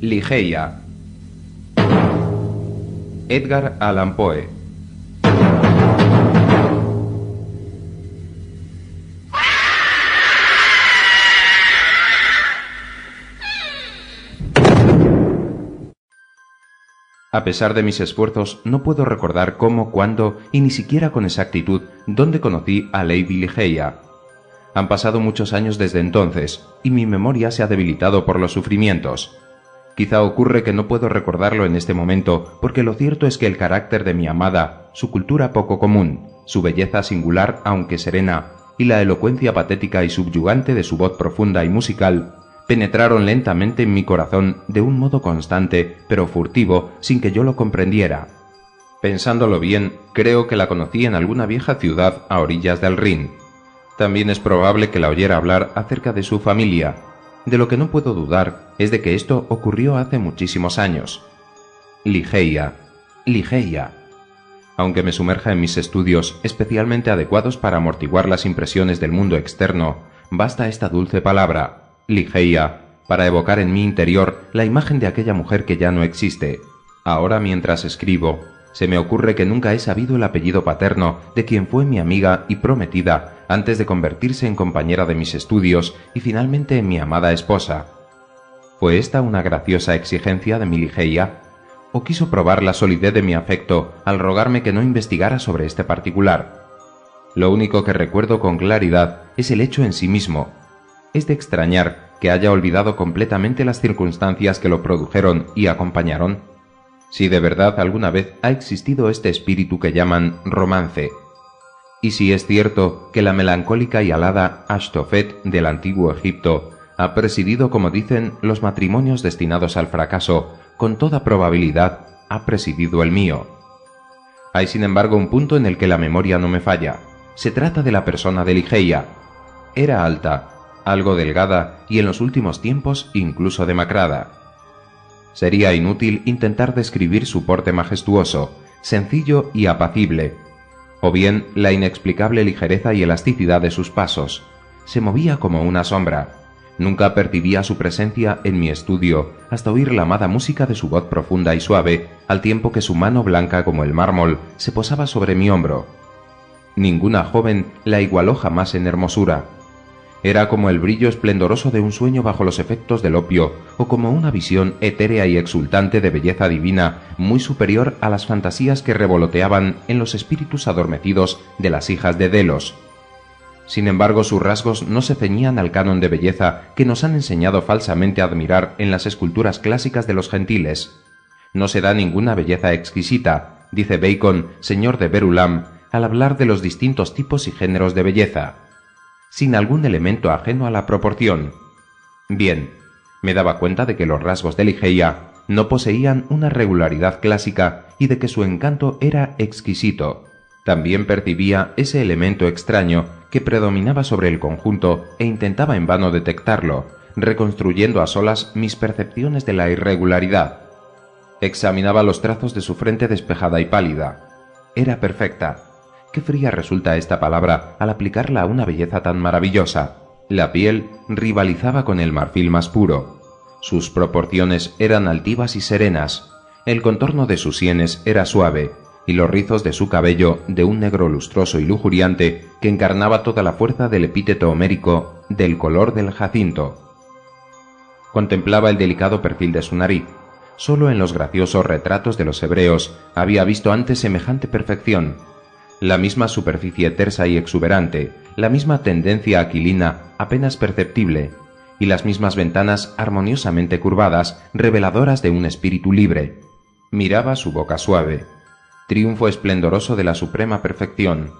Ligeia. Edgar Allan Poe. A pesar de mis esfuerzos, no puedo recordar cómo, cuándo y ni siquiera con exactitud dónde conocí a Lady Ligeia. Han pasado muchos años desde entonces, y mi memoria se ha debilitado por los sufrimientos. Quizá ocurre que no puedo recordarlo en este momento, porque lo cierto es que el carácter de mi amada, su cultura poco común, su belleza singular aunque serena, y la elocuencia patética y subyugante de su voz profunda y musical, penetraron lentamente en mi corazón de un modo constante, pero furtivo, sin que yo lo comprendiera. Pensándolo bien, creo que la conocí en alguna vieja ciudad a orillas del Rin. También es probable que la oyera hablar acerca de su familia. De lo que no puedo dudar es de que esto ocurrió hace muchísimos años. Ligeia, Ligeia. Aunque me sumerja en mis estudios especialmente adecuados para amortiguar las impresiones del mundo externo, basta esta dulce palabra, Ligeia, para evocar en mi interior la imagen de aquella mujer que ya no existe. Ahora, mientras escribo, se me ocurre que nunca he sabido el apellido paterno de quien fue mi amiga y prometida antes de convertirse en compañera de mis estudios y finalmente en mi amada esposa. ¿Fue esta una graciosa exigencia de mi Ligeia? ¿O quiso probar la solidez de mi afecto al rogarme que no investigara sobre este particular? Lo único que recuerdo con claridad es el hecho en sí mismo. Es de extrañar que haya olvidado completamente las circunstancias que lo produjeron y acompañaron. Si de verdad alguna vez ha existido este espíritu que llaman romance. Y si es cierto que la melancólica y alada Ashtophet del antiguo Egipto ha presidido, como dicen, los matrimonios destinados al fracaso, con toda probabilidad ha presidido el mío. Hay sin embargo un punto en el que la memoria no me falla. Se trata de la persona de Ligeia. Era alta, algo delgada y en los últimos tiempos incluso demacrada. Sería inútil intentar describir su porte majestuoso, sencillo y apacible, o bien la inexplicable ligereza y elasticidad de sus pasos. Se movía como una sombra. Nunca percibía su presencia en mi estudio hasta oír la amada música de su voz profunda y suave, al tiempo que su mano blanca como el mármol se posaba sobre mi hombro. Ninguna joven la igualó jamás en hermosura. Era como el brillo esplendoroso de un sueño bajo los efectos del opio, o como una visión etérea y exultante de belleza divina, muy superior a las fantasías que revoloteaban en los espíritus adormecidos de las hijas de Delos. Sin embargo, sus rasgos no se ceñían al canon de belleza que nos han enseñado falsamente a admirar en las esculturas clásicas de los gentiles. No se da ninguna belleza exquisita, dice Bacon, señor de Verulam, al hablar de los distintos tipos y géneros de belleza, sin algún elemento ajeno a la proporción. Bien, me daba cuenta de que los rasgos de Ligeia no poseían una regularidad clásica y de que su encanto era exquisito. También percibía ese elemento extraño que predominaba sobre el conjunto e intentaba en vano detectarlo, reconstruyendo a solas mis percepciones de la irregularidad. Examinaba los trazos de su frente despejada y pálida. Era perfecta. Qué fría resulta esta palabra al aplicarla a una belleza tan maravillosa. La piel rivalizaba con el marfil más puro. Sus proporciones eran altivas y serenas. El contorno de sus sienes era suave, y los rizos de su cabello de un negro lustroso y lujuriante que encarnaba toda la fuerza del epíteto homérico del color del jacinto. Contemplaba el delicado perfil de su nariz. Solo en los graciosos retratos de los hebreos había visto antes semejante perfección. La misma superficie tersa y exuberante, la misma tendencia aquilina apenas perceptible, y las mismas ventanas armoniosamente curvadas, reveladoras de un espíritu libre. Miraba su boca suave, triunfo esplendoroso de la suprema perfección,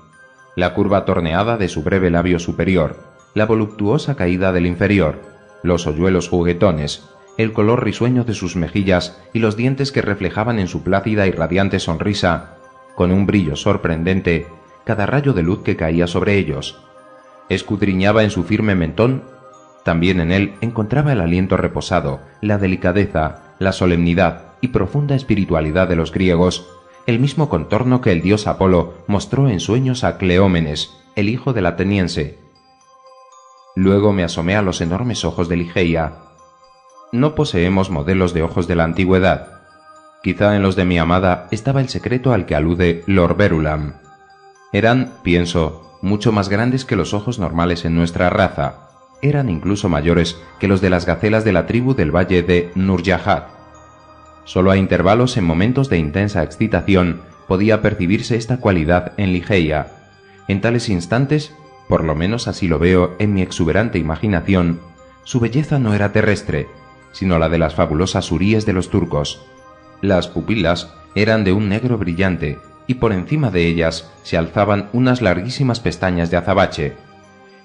la curva torneada de su breve labio superior, la voluptuosa caída del inferior, los hoyuelos juguetones, el color risueño de sus mejillas y los dientes que reflejaban en su plácida y radiante sonrisa, con un brillo sorprendente, cada rayo de luz que caía sobre ellos. Escudriñaba en su firme mentón. También en él encontraba el aliento reposado, la delicadeza, la solemnidad y profunda espiritualidad de los griegos, el mismo contorno que el dios Apolo mostró en sueños a Cleómenes, el hijo del ateniense. Luego me asomé a los enormes ojos de Ligeia. No poseemos modelos de ojos de la antigüedad. Quizá en los de mi amada estaba el secreto al que alude Lord Verulam. Eran, pienso, mucho más grandes que los ojos normales en nuestra raza. Eran incluso mayores que los de las gacelas de la tribu del valle de Nurjahad. Solo a intervalos en momentos de intensa excitación podía percibirse esta cualidad en Ligeia. En tales instantes, por lo menos así lo veo en mi exuberante imaginación, su belleza no era terrestre, sino la de las fabulosas huríes de los turcos. Las pupilas eran de un negro brillante, y por encima de ellas se alzaban unas larguísimas pestañas de azabache.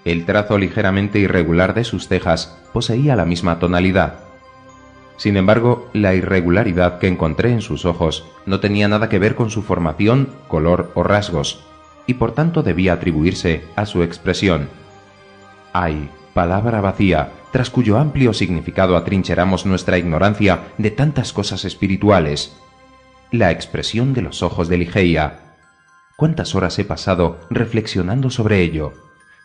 El trazo ligeramente irregular de sus cejas poseía la misma tonalidad. Sin embargo, la irregularidad que encontré en sus ojos no tenía nada que ver con su formación, color o rasgos, y por tanto debía atribuirse a su expresión. ¡Ay, palabra vacía, tras cuyo amplio significado atrincheramos nuestra ignorancia de tantas cosas espirituales! La expresión de los ojos de Ligeia. ¿Cuántas horas he pasado reflexionando sobre ello?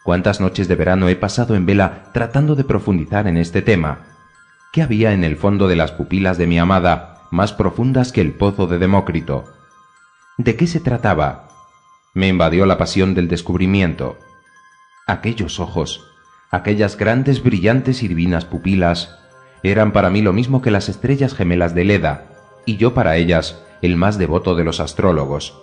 ¿Cuántas noches de verano he pasado en vela tratando de profundizar en este tema? ¿Qué había en el fondo de las pupilas de mi amada, más profundas que el pozo de Demócrito? ¿De qué se trataba? Me invadió la pasión del descubrimiento. Aquellos ojos, aquellas grandes, brillantes y divinas pupilas, eran para mí lo mismo que las estrellas gemelas de Leda, y yo para ellas el más devoto de los astrólogos.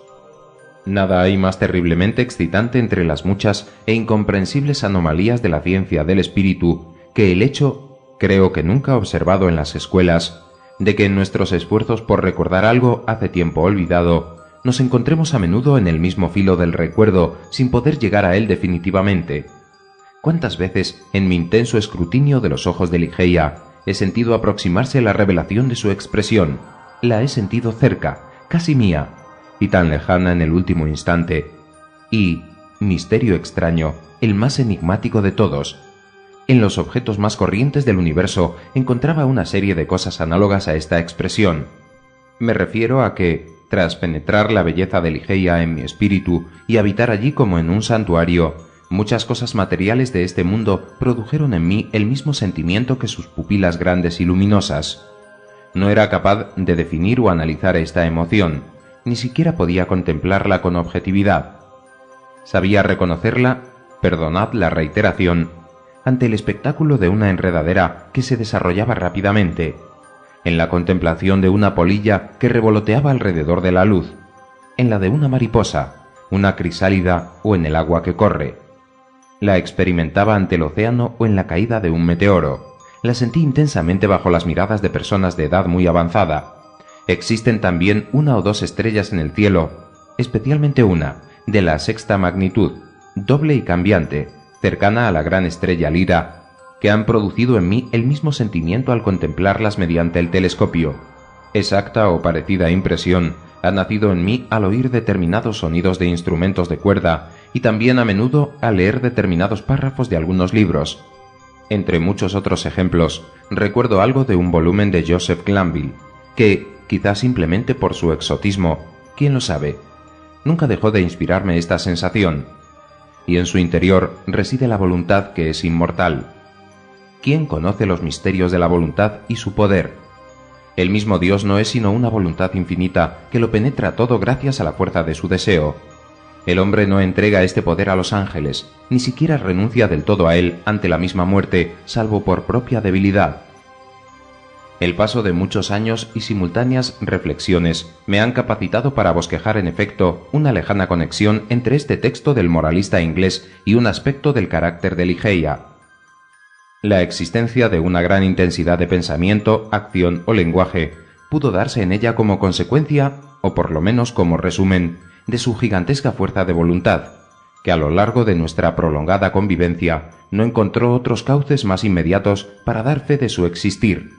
Nada hay más terriblemente excitante entre las muchas e incomprensibles anomalías de la ciencia del espíritu que el hecho, creo que nunca observado en las escuelas, de que en nuestros esfuerzos por recordar algo hace tiempo olvidado, nos encontremos a menudo en el mismo filo del recuerdo sin poder llegar a él definitivamente. ¿Cuántas veces, en mi intenso escrutinio de los ojos de Ligeia, he sentido aproximarse la revelación de su expresión? La he sentido cerca, casi mía, y tan lejana en el último instante. Y, misterio extraño, el más enigmático de todos, en los objetos más corrientes del universo encontraba una serie de cosas análogas a esta expresión. Me refiero a que, tras penetrar la belleza de Ligeia en mi espíritu y habitar allí como en un santuario, muchas cosas materiales de este mundo produjeron en mí el mismo sentimiento que sus pupilas grandes y luminosas. No era capaz de definir o analizar esta emoción, ni siquiera podía contemplarla con objetividad. Sabía reconocerla, perdonad la reiteración, ante el espectáculo de una enredadera que se desarrollaba rápidamente, en la contemplación de una polilla que revoloteaba alrededor de la luz, en la de una mariposa, una crisálida o en el agua que corre. La experimentaba ante el océano o en la caída de un meteoro. La sentí intensamente bajo las miradas de personas de edad muy avanzada. Existen también una o dos estrellas en el cielo, especialmente una, de la sexta magnitud, doble y cambiante, cercana a la gran estrella Lira, que han producido en mí el mismo sentimiento al contemplarlas mediante el telescopio. Exacta o parecida impresión ha nacido en mí al oír determinados sonidos de instrumentos de cuerda y también a menudo al leer determinados párrafos de algunos libros. Entre muchos otros ejemplos, recuerdo algo de un volumen de Joseph Glanville, que, quizá simplemente por su exotismo, quién lo sabe, nunca dejó de inspirarme esta sensación. Y en su interior reside la voluntad que es inmortal. ¿Quién conoce los misterios de la voluntad y su poder? El mismo Dios no es sino una voluntad infinita que lo penetra todo gracias a la fuerza de su deseo. El hombre no entrega este poder a los ángeles, ni siquiera renuncia del todo a él ante la misma muerte, salvo por propia debilidad. El paso de muchos años y simultáneas reflexiones me han capacitado para bosquejar en efecto una lejana conexión entre este texto del moralista inglés y un aspecto del carácter de Ligeia. La existencia de una gran intensidad de pensamiento, acción o lenguaje pudo darse en ella como consecuencia, o por lo menos como resumen, de su gigantesca fuerza de voluntad, que a lo largo de nuestra prolongada convivencia no encontró otros cauces más inmediatos para dar fe de su existir.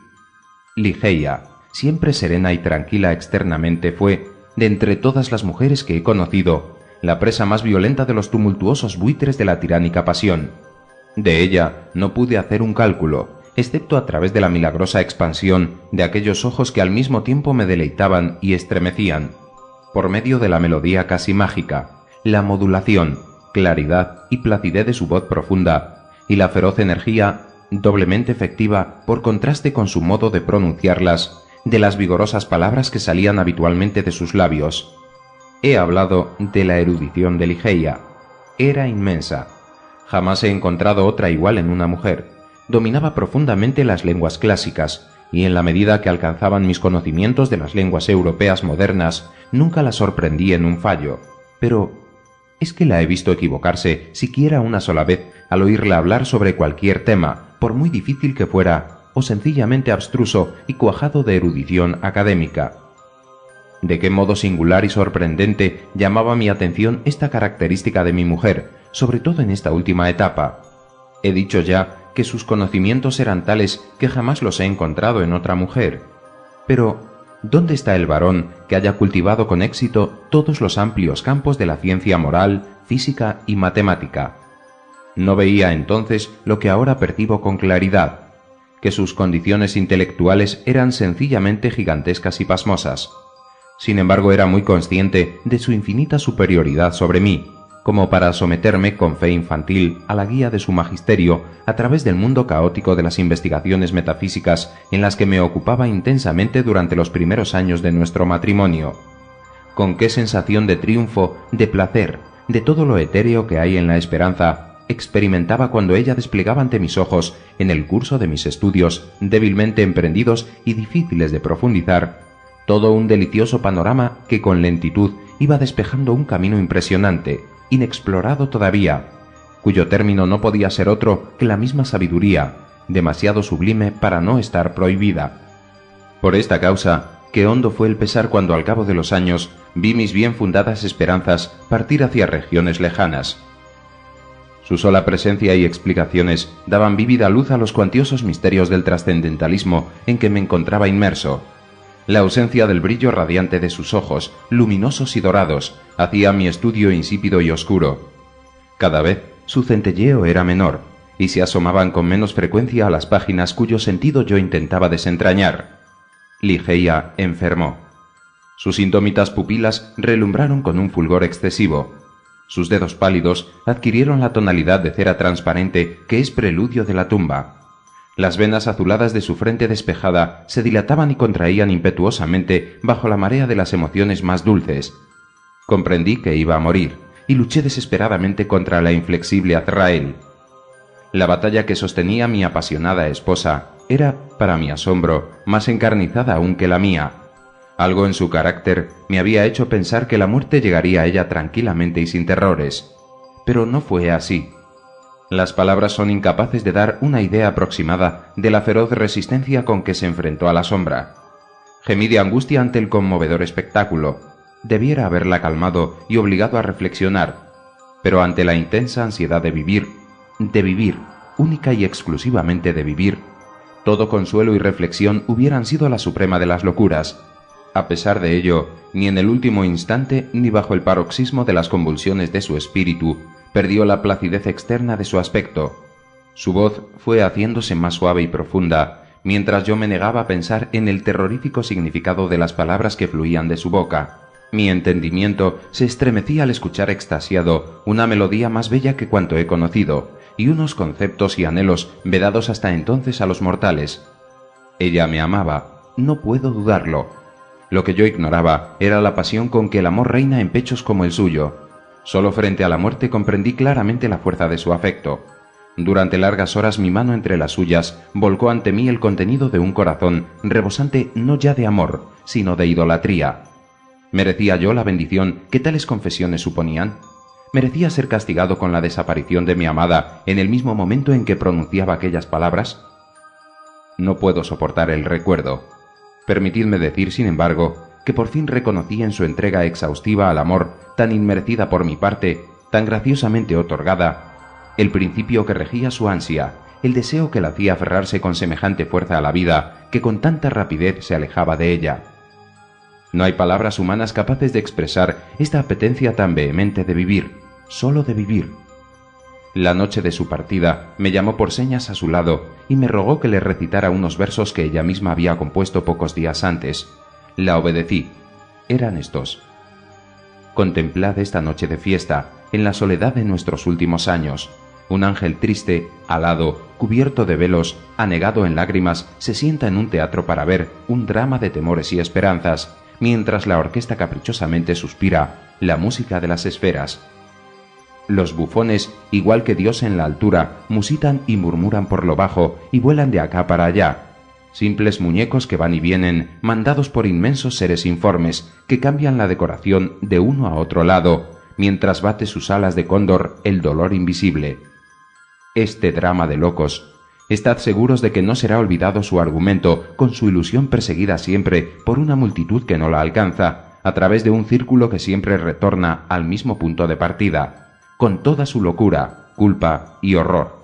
Ligeia, siempre serena y tranquila externamente, fue, de entre todas las mujeres que he conocido, la presa más violenta de los tumultuosos buitres de la tiránica pasión. De ella no pude hacer un cálculo, excepto a través de la milagrosa expansión de aquellos ojos que al mismo tiempo me deleitaban y estremecían, por medio de la melodía casi mágica, la modulación, claridad y placidez de su voz profunda, y la feroz energía, doblemente efectiva por contraste con su modo de pronunciarlas, de las vigorosas palabras que salían habitualmente de sus labios. He hablado de la erudición de Ligeia. Era inmensa. Jamás he encontrado otra igual en una mujer. Dominaba profundamente las lenguas clásicas, y en la medida que alcanzaban mis conocimientos de las lenguas europeas modernas, nunca la sorprendí en un fallo. Pero ¿es que la he visto equivocarse siquiera una sola vez al oírla hablar sobre cualquier tema, por muy difícil que fuera, o sencillamente abstruso y cuajado de erudición académica? De qué modo singular y sorprendente llamaba mi atención esta característica de mi mujer, sobre todo en esta última etapa. He dicho ya que sus conocimientos eran tales que jamás los he encontrado en otra mujer. Pero, ¿dónde está el varón que haya cultivado con éxito todos los amplios campos de la ciencia moral, física y matemática? No veía entonces lo que ahora percibo con claridad, que sus condiciones intelectuales eran sencillamente gigantescas y pasmosas. Sin embargo, era muy consciente de su infinita superioridad sobre mí, como para someterme con fe infantil a la guía de su magisterio a través del mundo caótico de las investigaciones metafísicas en las que me ocupaba intensamente durante los primeros años de nuestro matrimonio. Con qué sensación de triunfo, de placer, de todo lo etéreo que hay en la esperanza, experimentaba cuando ella desplegaba ante mis ojos, en el curso de mis estudios, débilmente emprendidos y difíciles de profundizar, todo un delicioso panorama que con lentitud iba despejando un camino impresionante, inexplorado todavía, cuyo término no podía ser otro que la misma sabiduría, demasiado sublime para no estar prohibida. Por esta causa, qué hondo fue el pesar cuando al cabo de los años vi mis bien fundadas esperanzas partir hacia regiones lejanas. Su sola presencia y explicaciones daban vívida luz a los cuantiosos misterios del trascendentalismo en que me encontraba inmerso. La ausencia del brillo radiante de sus ojos, luminosos y dorados, hacía mi estudio insípido y oscuro. Cada vez su centelleo era menor, y se asomaban con menos frecuencia a las páginas cuyo sentido yo intentaba desentrañar. Ligeia enfermó. Sus indómitas pupilas relumbraron con un fulgor excesivo. Sus dedos pálidos adquirieron la tonalidad de cera transparente que es preludio de la tumba. Las venas azuladas de su frente despejada se dilataban y contraían impetuosamente bajo la marea de las emociones más dulces. Comprendí que iba a morir, y luché desesperadamente contra la inflexible Azrael. La batalla que sostenía mi apasionada esposa era, para mi asombro, más encarnizada aún que la mía. Algo en su carácter me había hecho pensar que la muerte llegaría a ella tranquilamente y sin terrores. Pero no fue así. Las palabras son incapaces de dar una idea aproximada de la feroz resistencia con que se enfrentó a la sombra. Gemí de angustia ante el conmovedor espectáculo. Debiera haberla calmado y obligado a reflexionar, pero ante la intensa ansiedad de vivir, única y exclusivamente de vivir, todo consuelo y reflexión hubieran sido la suprema de las locuras. A pesar de ello, ni en el último instante ni bajo el paroxismo de las convulsiones de su espíritu, perdió la placidez externa de su aspecto. Su voz fue haciéndose más suave y profunda, mientras yo me negaba a pensar en el terrorífico significado de las palabras que fluían de su boca. Mi entendimiento se estremecía al escuchar extasiado una melodía más bella que cuanto he conocido, y unos conceptos y anhelos vedados hasta entonces a los mortales. Ella me amaba, no puedo dudarlo. Lo que yo ignoraba era la pasión con que el amor reina en pechos como el suyo. Solo frente a la muerte comprendí claramente la fuerza de su afecto. Durante largas horas mi mano entre las suyas volcó ante mí el contenido de un corazón rebosante no ya de amor, sino de idolatría. ¿Merecía yo la bendición que tales confesiones suponían? ¿Merecía ser castigado con la desaparición de mi amada en el mismo momento en que pronunciaba aquellas palabras? No puedo soportar el recuerdo. Permitidme decir, sin embargo, que por fin reconocí en su entrega exhaustiva al amor, tan inmerecida por mi parte, tan graciosamente otorgada, el principio que regía su ansia, el deseo que la hacía aferrarse con semejante fuerza a la vida, que con tanta rapidez se alejaba de ella. No hay palabras humanas capaces de expresar esta apetencia tan vehemente de vivir, solo de vivir. La noche de su partida me llamó por señas a su lado y me rogó que le recitara unos versos que ella misma había compuesto pocos días antes. La obedecí. Eran estos: contemplad esta noche de fiesta, en la soledad de nuestros últimos años. Un ángel triste, alado, cubierto de velos, anegado en lágrimas, se sienta en un teatro para ver un drama de temores y esperanzas, mientras la orquesta caprichosamente suspira la música de las esferas. Los bufones, igual que Dios en la altura, musitan y murmuran por lo bajo y vuelan de acá para allá. Simples muñecos que van y vienen, mandados por inmensos seres informes, que cambian la decoración de uno a otro lado, mientras bate sus alas de cóndor el dolor invisible. Este drama de locos. Estad seguros de que no será olvidado su argumento, con su ilusión perseguida siempre por una multitud que no la alcanza, a través de un círculo que siempre retorna al mismo punto de partida, con toda su locura, culpa y horror.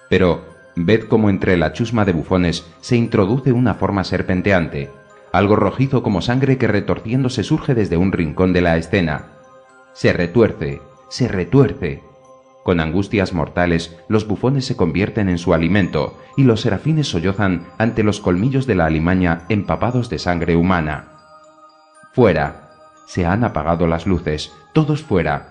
Pero ved cómo entre la chusma de bufones se introduce una forma serpenteante, algo rojizo como sangre que retorciéndose surge desde un rincón de la escena. Se retuerce, se retuerce. Con angustias mortales, los bufones se convierten en su alimento, y los serafines sollozan ante los colmillos de la alimaña empapados de sangre humana. Fuera. Se han apagado las luces, todos fuera.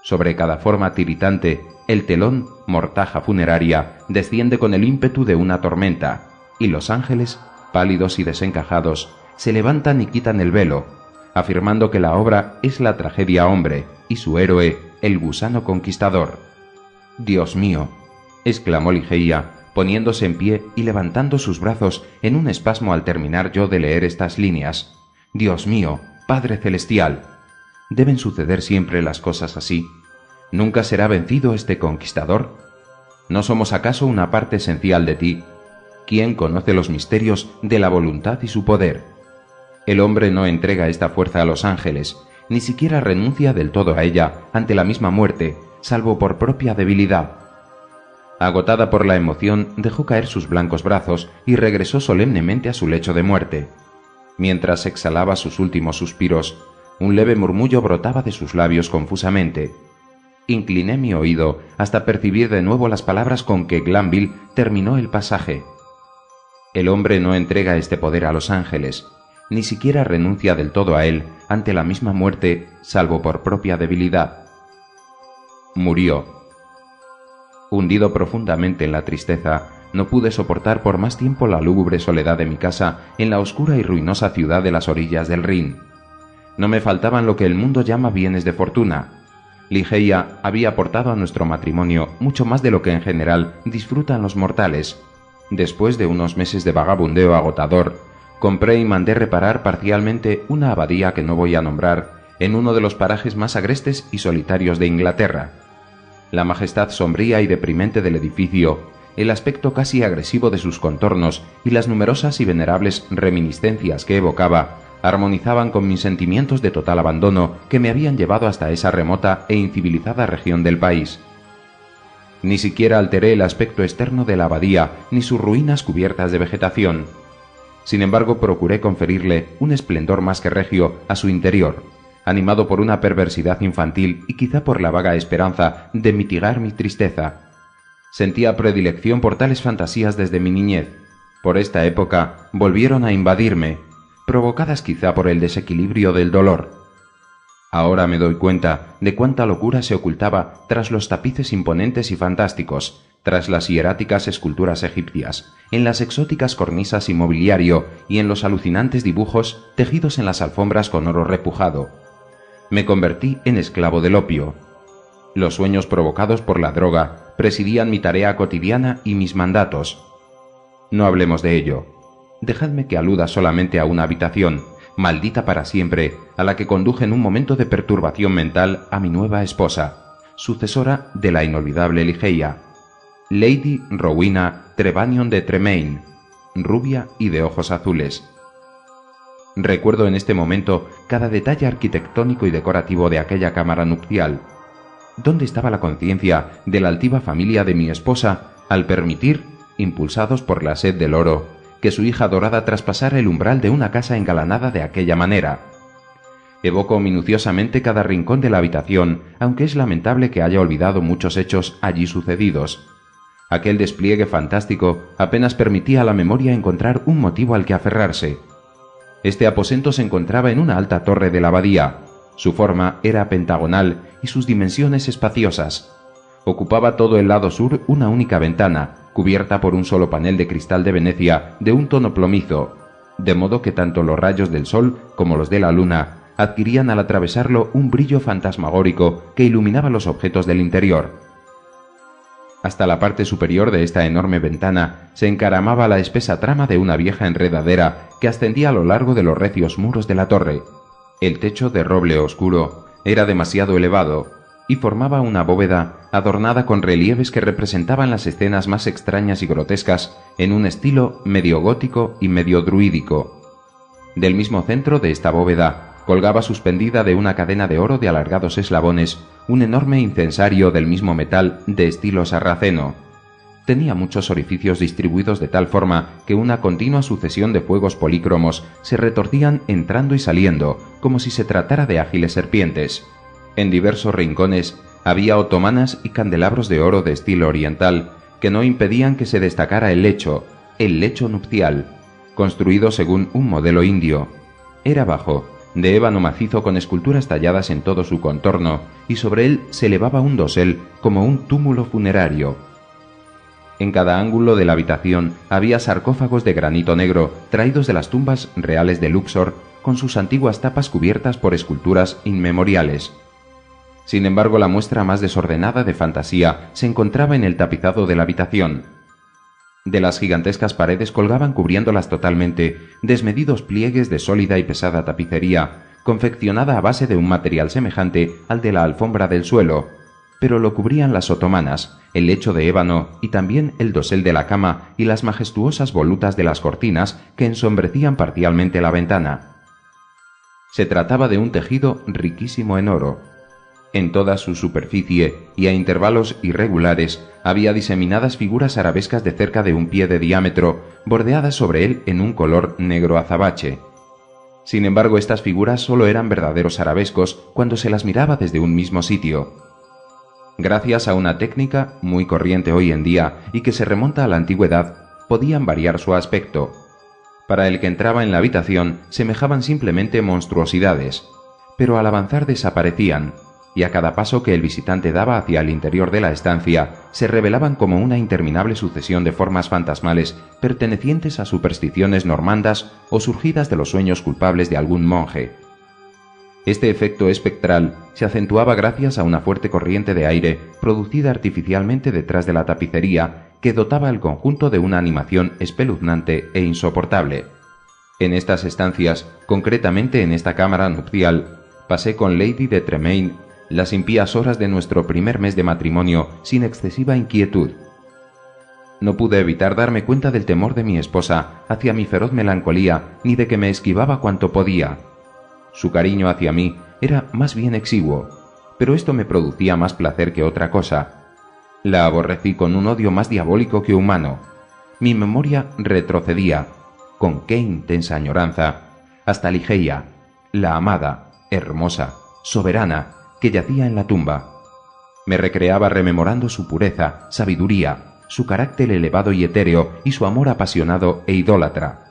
Sobre cada forma tiritante, el telón, mortaja funeraria, desciende con el ímpetu de una tormenta, y los ángeles, pálidos y desencajados, se levantan y quitan el velo, afirmando que la obra es la tragedia hombre, y su héroe, el gusano conquistador. «Dios mío», exclamó Ligeia, poniéndose en pie y levantando sus brazos en un espasmo al terminar yo de leer estas líneas. «Dios mío, Padre Celestial, ¿deben suceder siempre las cosas así? ¿Nunca será vencido este conquistador? ¿No somos acaso una parte esencial de ti? ¿Quién conoce los misterios de la voluntad y su poder? El hombre no entrega esta fuerza a los ángeles, ni siquiera renuncia del todo a ella ante la misma muerte, salvo por propia debilidad». Agotada por la emoción, dejó caer sus blancos brazos y regresó solemnemente a su lecho de muerte. Mientras exhalaba sus últimos suspiros, un leve murmullo brotaba de sus labios confusamente. Incliné mi oído hasta percibir de nuevo las palabras con que Glanville terminó el pasaje. El hombre no entrega este poder a los ángeles, ni siquiera renuncia del todo a él ante la misma muerte, salvo por propia debilidad. Murió. Hundido profundamente en la tristeza, no pude soportar por más tiempo la lúgubre soledad de mi casa en la oscura y ruinosa ciudad de las orillas del Rin. No me faltaban lo que el mundo llama bienes de fortuna. Ligeia había aportado a nuestro matrimonio mucho más de lo que en general disfrutan los mortales. Después de unos meses de vagabundeo agotador, compré y mandé reparar parcialmente una abadía que no voy a nombrar en uno de los parajes más agrestes y solitarios de Inglaterra. La majestad sombría y deprimente del edificio, el aspecto casi agresivo de sus contornos y las numerosas y venerables reminiscencias que evocaba armonizaban con mis sentimientos de total abandono que me habían llevado hasta esa remota e incivilizada región del país. Ni siquiera alteré el aspecto externo de la abadía ni sus ruinas cubiertas de vegetación. Sin embargo, procuré conferirle un esplendor más que regio a su interior, animado por una perversidad infantil y quizá por la vaga esperanza de mitigar mi tristeza. Sentía predilección por tales fantasías desde mi niñez. Por esta época volvieron a invadirme, provocadas quizá por el desequilibrio del dolor. Ahora me doy cuenta de cuánta locura se ocultaba tras los tapices imponentes y fantásticos, tras las hieráticas esculturas egipcias, en las exóticas cornisas y mobiliario y en los alucinantes dibujos tejidos en las alfombras con oro repujado. Me convertí en esclavo del opio. Los sueños provocados por la droga presidían mi tarea cotidiana y mis mandatos. No hablemos de ello. Dejadme que aluda solamente a una habitación, maldita para siempre, a la que conduje en un momento de perturbación mental a mi nueva esposa, sucesora de la inolvidable Ligeia, Lady Rowena Trevanion de Tremaine, rubia y de ojos azules. Recuerdo en este momento cada detalle arquitectónico y decorativo de aquella cámara nupcial. ¿Dónde estaba la conciencia de la altiva familia de mi esposa al permitir, impulsados por la sed del oro, que su hija adorada traspasara el umbral de una casa engalanada de aquella manera? Evoco minuciosamente cada rincón de la habitación, aunque es lamentable que haya olvidado muchos hechos allí sucedidos. Aquel despliegue fantástico apenas permitía a la memoria encontrar un motivo al que aferrarse. Este aposento se encontraba en una alta torre de la abadía. Su forma era pentagonal y sus dimensiones espaciosas. Ocupaba todo el lado sur una única ventana, cubierta por un solo panel de cristal de Venecia de un tono plomizo, de modo que tanto los rayos del sol como los de la luna adquirían al atravesarlo un brillo fantasmagórico que iluminaba los objetos del interior. Hasta la parte superior de esta enorme ventana se encaramaba la espesa trama de una vieja enredadera que ascendía a lo largo de los recios muros de la torre. El techo, de roble oscuro, era demasiado elevado y formaba una bóveda adornada con relieves que representaban las escenas más extrañas y grotescas en un estilo medio gótico y medio druídico. Del mismo centro de esta bóveda colgaba suspendida de una cadena de oro de alargados eslabones un enorme incensario del mismo metal de estilo sarraceno. Tenía muchos orificios distribuidos de tal forma que una continua sucesión de fuegos polícromos se retorcían entrando y saliendo, como si se tratara de ágiles serpientes. En diversos rincones había otomanas y candelabros de oro de estilo oriental que no impedían que se destacara el lecho nupcial, construido según un modelo indio. Era bajo, de ébano macizo con esculturas talladas en todo su contorno, y sobre él se elevaba un dosel como un túmulo funerario. En cada ángulo de la habitación había sarcófagos de granito negro traídos de las tumbas reales de Luxor, con sus antiguas tapas cubiertas por esculturas inmemoriales. Sin embargo, la muestra más desordenada de fantasía se encontraba en el tapizado de la habitación. De las gigantescas paredes colgaban cubriéndolas totalmente desmedidos pliegues de sólida y pesada tapicería, confeccionada a base de un material semejante al de la alfombra del suelo, pero lo cubrían las otomanas, el lecho de ébano y también el dosel de la cama y las majestuosas volutas de las cortinas que ensombrecían parcialmente la ventana. Se trataba de un tejido riquísimo en oro. En toda su superficie y a intervalos irregulares había diseminadas figuras arabescas de cerca de un pie de diámetro, bordeadas sobre él en un color negro azabache. Sin embargo, estas figuras solo eran verdaderos arabescos cuando se las miraba desde un mismo sitio. Gracias a una técnica muy corriente hoy en día y que se remonta a la antigüedad, podían variar su aspecto. Para el que entraba en la habitación semejaban simplemente monstruosidades, pero al avanzar desaparecían, y a cada paso que el visitante daba hacia el interior de la estancia se revelaban como una interminable sucesión de formas fantasmales pertenecientes a supersticiones normandas o surgidas de los sueños culpables de algún monje. Este efecto espectral se acentuaba gracias a una fuerte corriente de aire producida artificialmente detrás de la tapicería que dotaba el conjunto de una animación espeluznante e insoportable. En estas estancias, concretamente en esta cámara nupcial, pasé con Lady de Tremaine las impías horas de nuestro primer mes de matrimonio sin excesiva inquietud. No pude evitar darme cuenta del temor de mi esposa hacia mi feroz melancolía, ni de que me esquivaba cuanto podía. Su cariño hacia mí era más bien exiguo, pero esto me producía más placer que otra cosa. La aborrecí con un odio más diabólico que humano. Mi memoria retrocedía, con qué intensa añoranza, hasta Ligeia, la amada, hermosa, soberana, que yacía en la tumba. Me recreaba rememorando su pureza, sabiduría, su carácter elevado y etéreo y su amor apasionado e idólatra.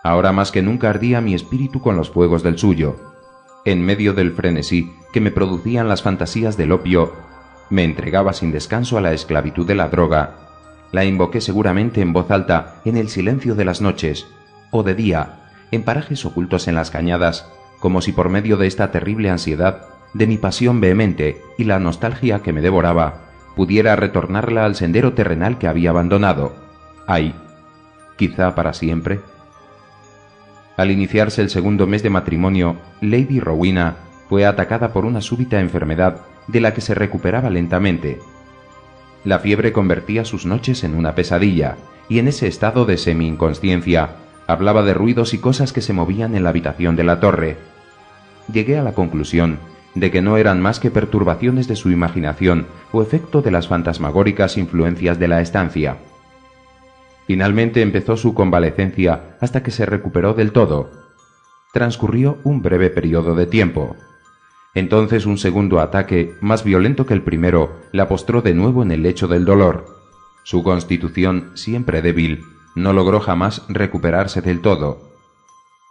Ahora más que nunca ardía mi espíritu con los fuegos del suyo. En medio del frenesí que me producían las fantasías del opio, me entregaba sin descanso a la esclavitud de la droga. La invoqué seguramente en voz alta en el silencio de las noches, o de día, en parajes ocultos en las cañadas, como si por medio de esta terrible ansiedad de mi pasión vehemente y la nostalgia que me devoraba, pudiera retornarla al sendero terrenal que había abandonado. Ay, quizá para siempre. Al iniciarse el segundo mes de matrimonio, Lady Rowena fue atacada por una súbita enfermedad de la que se recuperaba lentamente. La fiebre convertía sus noches en una pesadilla, y en ese estado de semi-inconsciencia hablaba de ruidos y cosas que se movían en la habitación de la torre. Llegué a la conclusión de que no eran más que perturbaciones de su imaginación o efecto de las fantasmagóricas influencias de la estancia. Finalmente empezó su convalecencia hasta que se recuperó del todo. Transcurrió un breve periodo de tiempo. Entonces un segundo ataque, más violento que el primero, la postró de nuevo en el lecho del dolor. Su constitución, siempre débil, no logró jamás recuperarse del todo.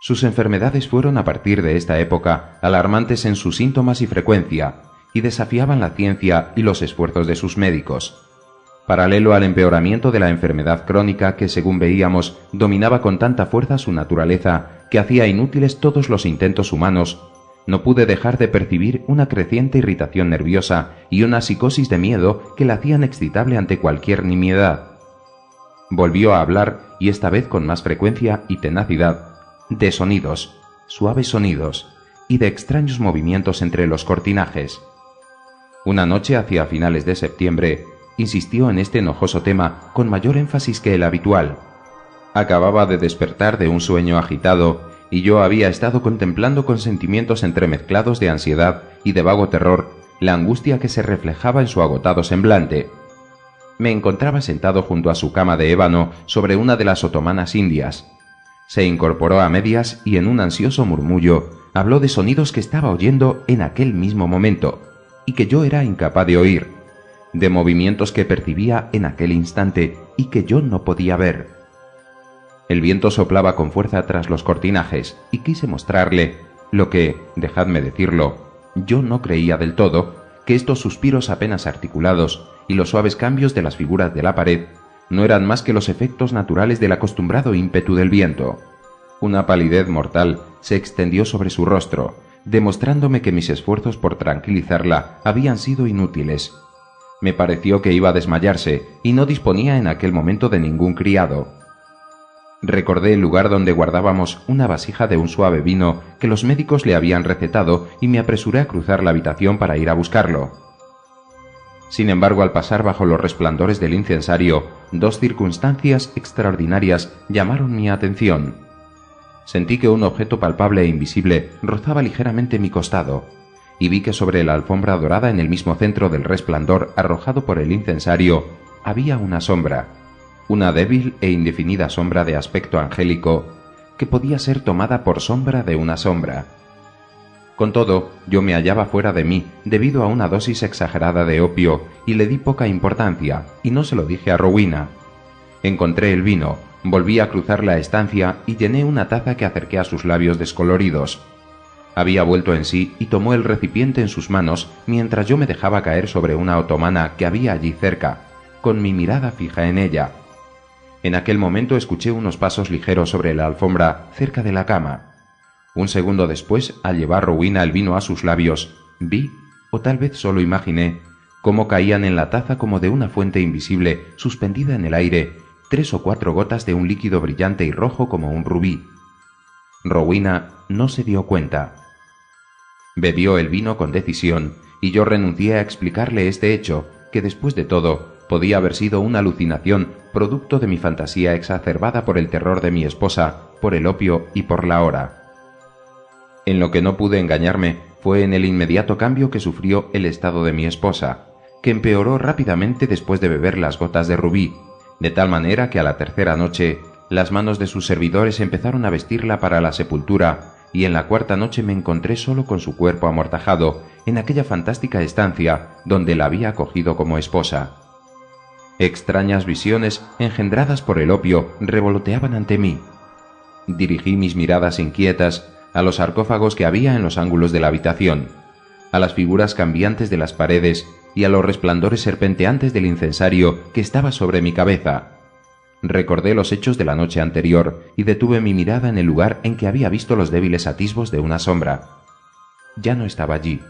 Sus enfermedades fueron a partir de esta época alarmantes en sus síntomas y frecuencia, y desafiaban la ciencia y los esfuerzos de sus médicos. Paralelo al empeoramiento de la enfermedad crónica que, según veíamos, dominaba con tanta fuerza su naturaleza que hacía inútiles todos los intentos humanos, no pude dejar de percibir una creciente irritación nerviosa y una psicosis de miedo que la hacían excitable ante cualquier nimiedad. Volvió a hablar, y esta vez con más frecuencia y tenacidad, de sonidos, suaves sonidos, y de extraños movimientos entre los cortinajes. Una noche hacia finales de septiembre, insistió en este enojoso tema con mayor énfasis que el habitual. Acababa de despertar de un sueño agitado, y yo había estado contemplando con sentimientos entremezclados de ansiedad y de vago terror la angustia que se reflejaba en su agotado semblante. Me encontraba sentado junto a su cama de ébano sobre una de las otomanas indias. Se incorporó a medias y en un ansioso murmullo habló de sonidos que estaba oyendo en aquel mismo momento y que yo era incapaz de oír, de movimientos que percibía en aquel instante y que yo no podía ver. El viento soplaba con fuerza tras los cortinajes y quise mostrarle lo que, dejadme decirlo, yo no creía del todo, que estos suspiros apenas articulados y los suaves cambios de las figuras de la pared no eran más que los efectos naturales del acostumbrado ímpetu del viento. Una palidez mortal se extendió sobre su rostro, demostrándome que mis esfuerzos por tranquilizarla habían sido inútiles. Me pareció que iba a desmayarse y no disponía en aquel momento de ningún criado. Recordé el lugar donde guardábamos una vasija de un suave vino que los médicos le habían recetado y me apresuré a cruzar la habitación para ir a buscarlo. Sin embargo, al pasar bajo los resplandores del incensario, dos circunstancias extraordinarias llamaron mi atención. Sentí que un objeto palpable e invisible rozaba ligeramente mi costado, y vi que sobre la alfombra dorada en el mismo centro del resplandor arrojado por el incensario había una sombra, una débil e indefinida sombra de aspecto angélico que podía ser tomada por sombra de una sombra. Con todo, yo me hallaba fuera de mí debido a una dosis exagerada de opio y le di poca importancia, y no se lo dije a Rowena. Encontré el vino, volví a cruzar la estancia y llené una taza que acerqué a sus labios descoloridos. Había vuelto en sí y tomó el recipiente en sus manos mientras yo me dejaba caer sobre una otomana que había allí cerca, con mi mirada fija en ella. En aquel momento escuché unos pasos ligeros sobre la alfombra cerca de la cama. Un segundo después, al llevar Rowena el vino a sus labios, vi, o tal vez solo imaginé, cómo caían en la taza como de una fuente invisible suspendida en el aire 3 o 4 gotas de un líquido brillante y rojo como un rubí. Rowena no se dio cuenta. Bebió el vino con decisión y yo renuncié a explicarle este hecho, que después de todo podía haber sido una alucinación producto de mi fantasía exacerbada por el terror de mi esposa, por el opio y por la hora. En lo que no pude engañarme fue en el inmediato cambio que sufrió el estado de mi esposa, que empeoró rápidamente después de beber las gotas de rubí, de tal manera que a la tercera noche las manos de sus servidores empezaron a vestirla para la sepultura, y en la cuarta noche me encontré solo con su cuerpo amortajado en aquella fantástica estancia donde la había acogido como esposa. Extrañas visiones engendradas por el opio revoloteaban ante mí. Dirigí mis miradas inquietas a los sarcófagos que había en los ángulos de la habitación, a las figuras cambiantes de las paredes y a los resplandores serpenteantes del incensario que estaba sobre mi cabeza. Recordé los hechos de la noche anterior y detuve mi mirada en el lugar en que había visto los débiles atisbos de una sombra. Ya no estaba allí.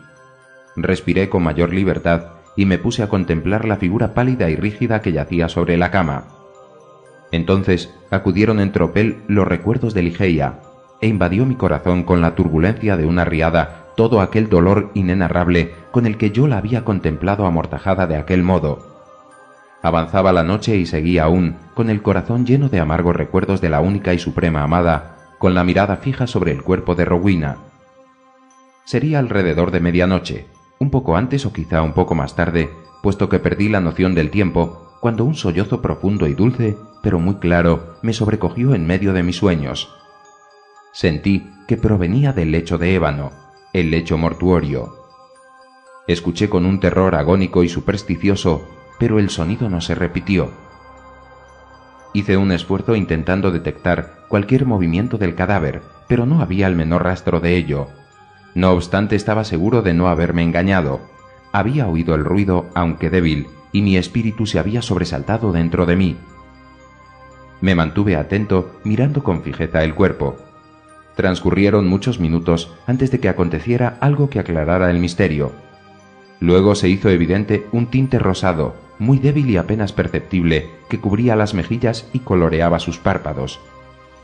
Respiré con mayor libertad y me puse a contemplar la figura pálida y rígida que yacía sobre la cama. Entonces acudieron en tropel los recuerdos de Ligeia, e invadió mi corazón con la turbulencia de una riada todo aquel dolor inenarrable con el que yo la había contemplado amortajada de aquel modo. Avanzaba la noche y seguía aún, con el corazón lleno de amargos recuerdos de la única y suprema amada, con la mirada fija sobre el cuerpo de Rowena. Sería alrededor de medianoche, un poco antes o quizá un poco más tarde, puesto que perdí la noción del tiempo, cuando un sollozo profundo y dulce, pero muy claro, me sobrecogió en medio de mis sueños. Sentí que provenía del lecho de ébano, el lecho mortuorio. Escuché con un terror agónico y supersticioso, pero el sonido no se repitió. Hice un esfuerzo intentando detectar cualquier movimiento del cadáver, pero no había el menor rastro de ello. No obstante, estaba seguro de no haberme engañado. había oído el ruido, aunque débil, y mi espíritu se había sobresaltado dentro de mí. Me mantuve atento, mirando con fijeza el cuerpo. Transcurrieron muchos minutos antes de que aconteciera algo que aclarara el misterio. Luego se hizo evidente un tinte rosado, muy débil y apenas perceptible, que cubría las mejillas y coloreaba sus párpados.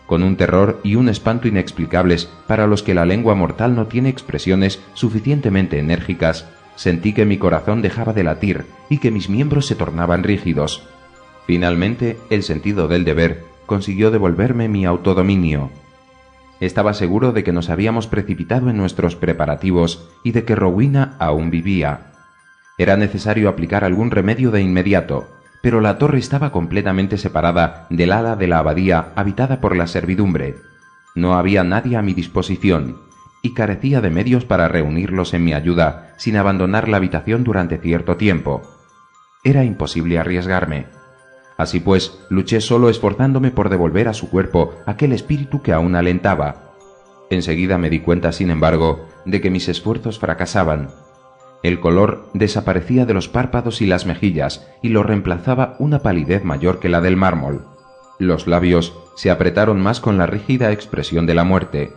Con un terror y un espanto inexplicables para los que la lengua mortal no tiene expresiones suficientemente enérgicas, sentí que mi corazón dejaba de latir y que mis miembros se tornaban rígidos. Finalmente, el sentido del deber consiguió devolverme mi autodominio. Estaba seguro de que nos habíamos precipitado en nuestros preparativos y de que Rowena aún vivía. Era necesario aplicar algún remedio de inmediato, pero la torre estaba completamente separada del ala de la abadía habitada por la servidumbre. No había nadie a mi disposición, y carecía de medios para reunirlos en mi ayuda sin abandonar la habitación durante cierto tiempo. Era imposible arriesgarme. Así pues, luché solo esforzándome por devolver a su cuerpo aquel espíritu que aún alentaba. Enseguida me di cuenta, sin embargo, de que mis esfuerzos fracasaban. El color desaparecía de los párpados y las mejillas y lo reemplazaba una palidez mayor que la del mármol. Los labios se apretaron más con la rígida expresión de la muerte.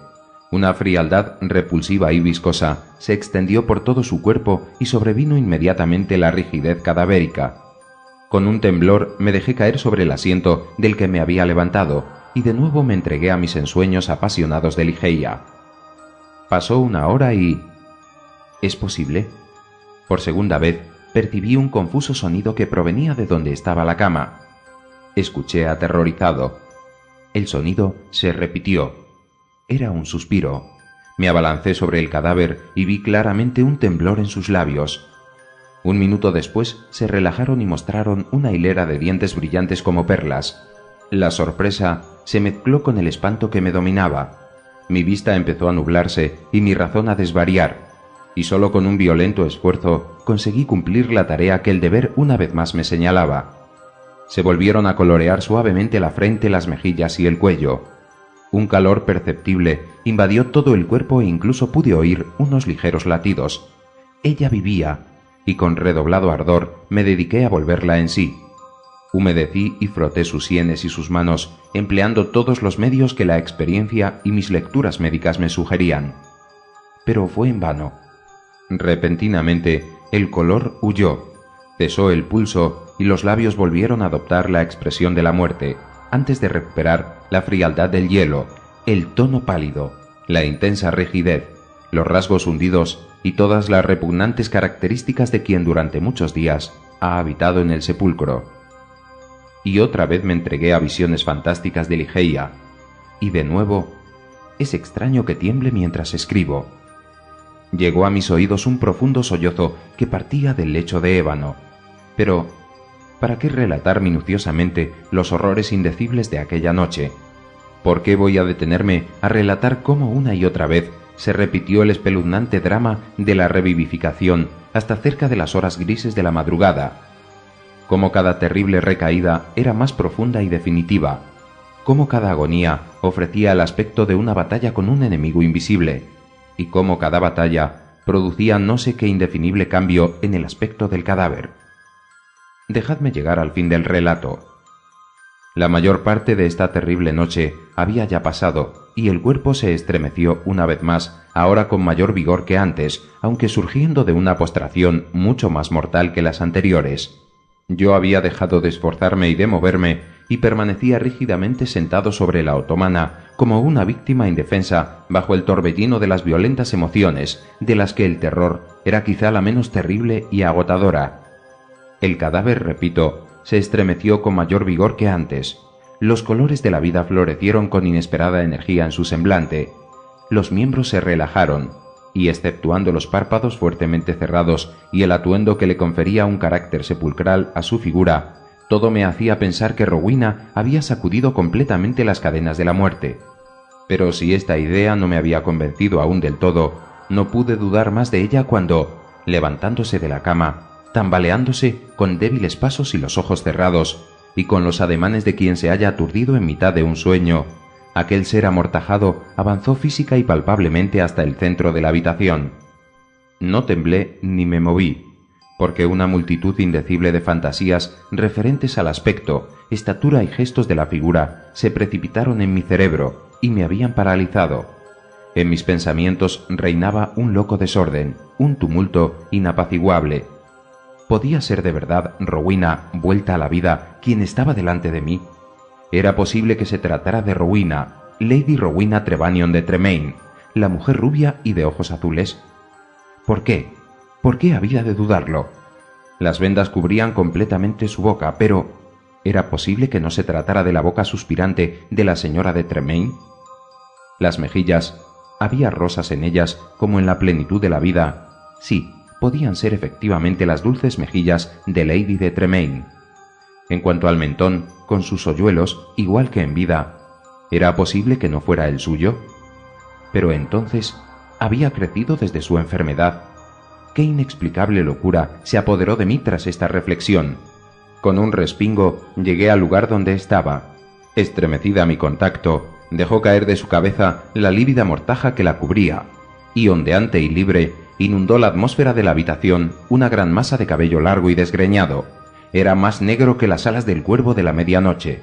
Una frialdad repulsiva y viscosa se extendió por todo su cuerpo y sobrevino inmediatamente la rigidez cadavérica. Con un temblor me dejé caer sobre el asiento del que me había levantado y de nuevo me entregué a mis ensueños apasionados de Ligeia. Pasó una hora y... ¿Es posible? Por segunda vez percibí un confuso sonido que provenía de donde estaba la cama. Escuché aterrorizado. El sonido se repitió. Era un suspiro. Me abalancé sobre el cadáver y vi claramente un temblor en sus labios. Un minuto después se relajaron y mostraron una hilera de dientes brillantes como perlas. La sorpresa se mezcló con el espanto que me dominaba. Mi vista empezó a nublarse y mi razón a desvariar, y solo con un violento esfuerzo conseguí cumplir la tarea que el deber una vez más me señalaba. Se volvieron a colorear suavemente la frente, las mejillas y el cuello. Un calor perceptible invadió todo el cuerpo e incluso pude oír unos ligeros latidos. Ella vivía, y con redoblado ardor me dediqué a volverla en sí. Humedecí y froté sus sienes y sus manos, empleando todos los medios que la experiencia y mis lecturas médicas me sugerían. Pero fue en vano. Repentinamente, el color huyó, cesó el pulso y los labios volvieron a adoptar la expresión de la muerte, antes de recuperar la frialdad del hielo, el tono pálido, la intensa rigidez, los rasgos hundidos y todas las repugnantes características de quien durante muchos días ha habitado en el sepulcro. Y otra vez me entregué a visiones fantásticas de Ligeia, y de nuevo, es extraño que tiemble mientras escribo. Llegó a mis oídos un profundo sollozo que partía del lecho de ébano, pero ¿para qué relatar minuciosamente los horrores indecibles de aquella noche? ¿Por qué voy a detenerme a relatar cómo una y otra vez se repitió el espeluznante drama de la revivificación hasta cerca de las horas grises de la madrugada? Cómo cada terrible recaída era más profunda y definitiva, cómo cada agonía ofrecía el aspecto de una batalla con un enemigo invisible, y cómo cada batalla producía no sé qué indefinible cambio en el aspecto del cadáver. Dejadme llegar al fin del relato. La mayor parte de esta terrible noche había ya pasado, y el cuerpo se estremeció una vez más, ahora con mayor vigor que antes, aunque surgiendo de una postración mucho más mortal que las anteriores. Yo había dejado de esforzarme y de moverme, y permanecía rígidamente sentado sobre la otomana, como una víctima indefensa, bajo el torbellino de las violentas emociones, de las que el terror era quizá la menos terrible y agotadora. El cadáver, repito, se estremeció con mayor vigor que antes. Los colores de la vida florecieron con inesperada energía en su semblante. Los miembros se relajaron, y exceptuando los párpados fuertemente cerrados y el atuendo que le confería un carácter sepulcral a su figura, todo me hacía pensar que Rowena había sacudido completamente las cadenas de la muerte. Pero si esta idea no me había convencido aún del todo, no pude dudar más de ella cuando, levantándose de la cama, tambaleándose con débiles pasos y los ojos cerrados, y con los ademanes de quien se halla aturdido en mitad de un sueño, aquel ser amortajado avanzó física y palpablemente hasta el centro de la habitación. No temblé ni me moví, porque una multitud indecible de fantasías referentes al aspecto, estatura y gestos de la figura se precipitaron en mi cerebro y me habían paralizado. En mis pensamientos reinaba un loco desorden, un tumulto inapaciguable. ¿Podía ser de verdad Rowena, vuelta a la vida, quien estaba delante de mí? ¿Era posible que se tratara de Rowena, Lady Rowena Trevanion de Tremaine, la mujer rubia y de ojos azules? ¿Por qué? ¿Por qué había de dudarlo? Las vendas cubrían completamente su boca, pero ¿era posible que no se tratara de la boca suspirante de la señora de Tremaine? Las mejillas, había rosas en ellas como en la plenitud de la vida. Sí, podían ser efectivamente las dulces mejillas de Lady de Tremaine. En cuanto al mentón, con sus hoyuelos, igual que en vida, ¿era posible que no fuera el suyo? Pero entonces, ¿había crecido desde su enfermedad? Qué inexplicable locura se apoderó de mí tras esta reflexión. Con un respingo llegué al lugar donde estaba. Estremecida a mi contacto, dejó caer de su cabeza la lívida mortaja que la cubría, y ondeante y libre, inundó la atmósfera de la habitación una gran masa de cabello largo y desgreñado. Era más negro que las alas del cuervo de la medianoche.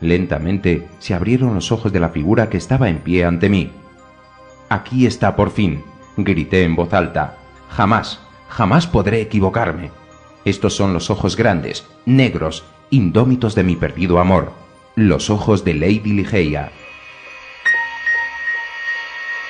Lentamente se abrieron los ojos de la figura que estaba en pie ante mí. «Aquí está por fin», grité en voz alta. «Jamás, jamás podré equivocarme. Estos son los ojos grandes, negros, indómitos de mi perdido amor, los ojos de Lady Ligeia».